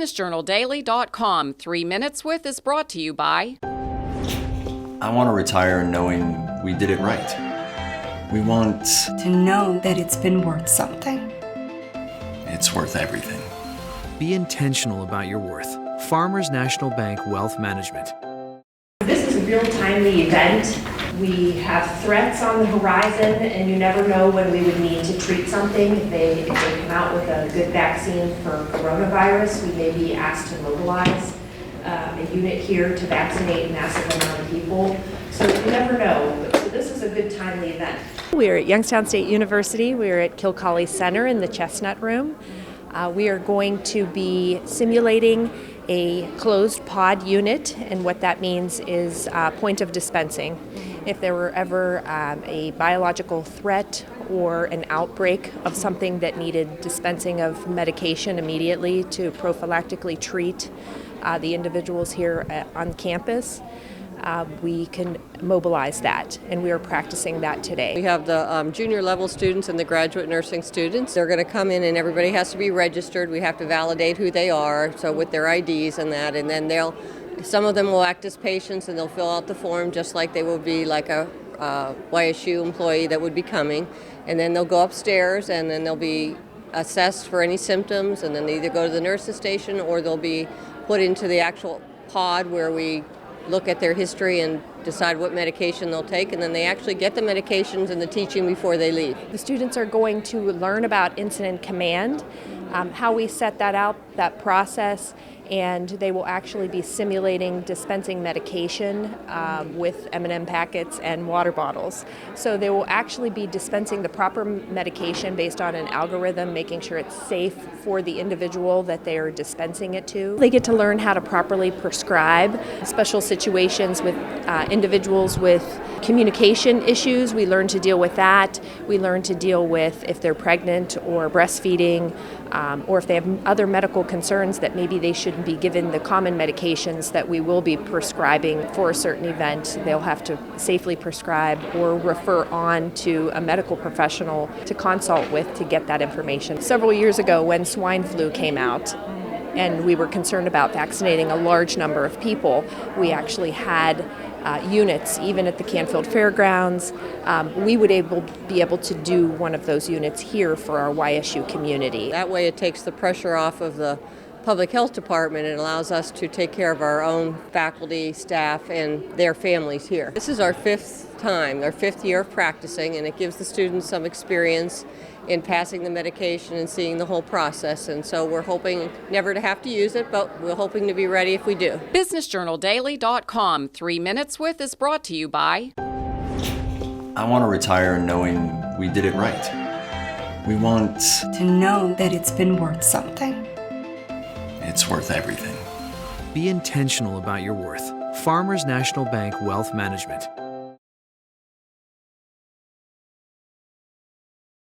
BusinessJournalDaily.com. 3 Minutes With is brought to you by... I want to retire knowing we did it right. We want to know that it's been worth something. It's worth everything. Be intentional about your worth. Farmers National Bank Wealth Management. This is a real timely event. We have threats on the horizon, and you never know when we would need to treat something. If they come out with a good vaccine for coronavirus, we may be asked to mobilize a unit here to vaccinate a massive amount of people. So you never know. So this is a good timely event. We're at Youngstown State University. We're at Kilcawley Center in the Chestnut Room. We are going to be simulating a closed pod unit, and what that means is point of dispensing. If there were ever a biological threat or an outbreak of something that needed dispensing of medication immediately to prophylactically treat the individuals here on campus, we can mobilize that, and we are practicing that today. We have the junior level students and the graduate nursing students. They're going to come in and everybody has to be registered. We have to validate who they are, so with their IDs and that, and then some of them will act as patients and they'll fill out the form just like they would be like a YSU employee that would be coming, and then they'll go upstairs and then they'll be assessed for any symptoms, and then they either go to the nurse's station or they'll be put into the actual pod where we look at their history and decide what medication they'll take, and then they actually get the medications and the teaching before they leave. The students are going to learn about incident command, how we set that out, that process, and they will actually be simulating dispensing medication with M&M packets and water bottles. So they will actually be dispensing the proper medication based on an algorithm, making sure it's safe for the individual that they are dispensing it to. They get to learn how to properly prescribe. Special situations with individuals with communication issues, we learn to deal with that. We learn to deal with if they're pregnant or breastfeeding, or if they have other medical concerns that maybe they shouldn't be given the common medications that we will be prescribing for a certain event. They'll have to safely prescribe or refer on to a medical professional to consult with to get that information. Several years ago, when swine flu came out, and we were concerned about vaccinating a large number of people, we actually had units, even at the Canfield Fairgrounds. We would be able to do one of those units here for our YSU community. That way it takes the pressure off of the public health department and allows us to take care of our own faculty, staff, and their families here. This is our fifth year of practicing, and it gives the students some experience in passing the medication and seeing the whole process. And so we're hoping never to have to use it, but we're hoping to be ready if we do. BusinessJournalDaily.com. 3 Minutes With is brought to you by... I want to retire knowing we did it right. We want to know that it's been worth something. It's worth everything. Be intentional about your worth. Farmers National Bank Wealth Management.